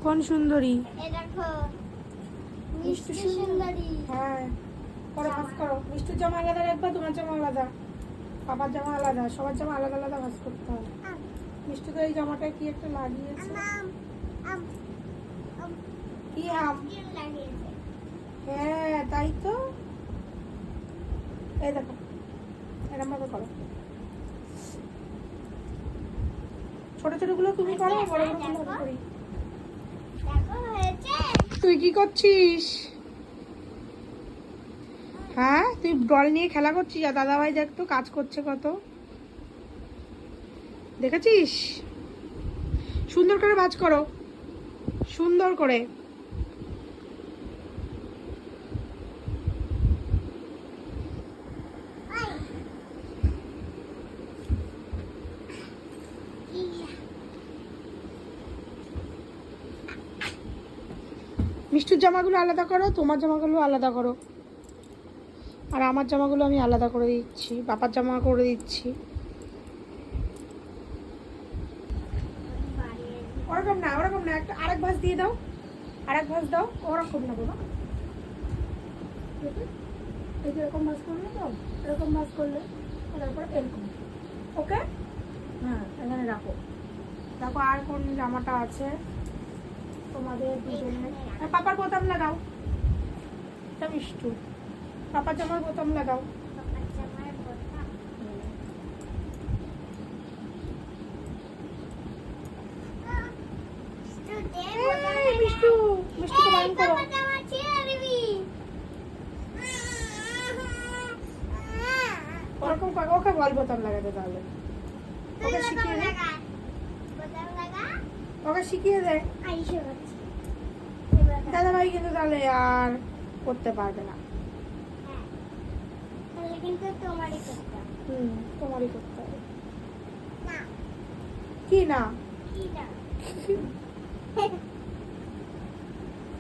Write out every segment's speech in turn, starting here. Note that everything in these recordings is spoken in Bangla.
কোন সুন্দরী? এই দেখো মিষ্টি সুন্দরী। হ্যাঁ, পরে ভাঁজ করো। মিষ্টির জামা আলাদা রাখবা, তোমার জামা আলাদা, পাপার জামা আলাদা, সবার জামা আলাদা আলাদা ভাঁজ করতে হবে। মিষ্টি তো এই জামাটা কি একটা লাগিয়েছে। কি আম? লাগিয়েছে। হ্যাঁ তাই তো। এই দেখো, এরকম ভাবে করো। ছোট ছোট গুলো তুমি করো, বড় বড় গুলো আমি করি। দেখো হয়েছে। তুই কি করছিস? হ্যাঁ, তুই ডল নিয়ে খেলা করছিস আর দাদাভাই দেখ তো কাজ করছে কত, দেখেছিস? সুন্দর করে ভাঁজ করো, সুন্দর করে। মিষ্টির জামাগুলো আলাদা করো, তোমার জামাগুলো আলাদা করো, আর আমার জামাগুলো আমি আলাদা করে দিচ্ছি, বাবার জামা করে দিচ্ছি। ওরকম না, ওরকম না, একটা আরেক ভাঁজ দিয়ে দাও, আরেক ভাঁজ দাও। ওরকম না বাবা, এই যে এরকম ভাঁজ করলে তো, এরকম ভাঁজ করলে তারপর এরকম। ওকে, হ্যাঁ এখানে রাখো। দেখো আর কোন জামাটা আছে তোমাদের দুজনের। পাপার বোতাম লাগাও, এটা মিষ্টু, পাপার জামার বোতাম লাগাও। মিষ্টু, মিষ্টুকে বারণ করো। ওরকম ওকে বল বোতাম লাগাতে, তাহলে ওকে শিখিয়ে দে, ওকে শিখিয়ে দে। দাদা ভাই কিন্তু তাহলে আর করতে পারবে না। তোমারই করতে হবে। কি না?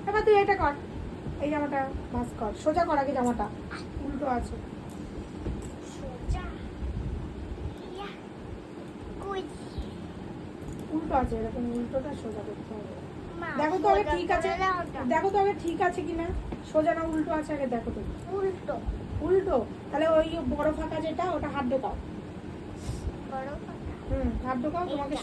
এবার তুই এটা কর, এই জামাটা ভাঁজ কর, সোজা কর আগে, জামাটা উল্টো আছে। উল্টো আছে, এরকম উল্টোটা সোজা করতে হবে। দেখো তো আগে ঠিক আছে, দেখো তো আগে ঠিক আছে কিনা, সোজা না উল্টো আছে আগে দেখো তো। উল্টো। উল্টো, তাহলে ওই বড় ফাঁকা যেটা ওটা হাত ঢোকাও। বড় ফাঁকা। হাত ঢোকাও, তোমাকে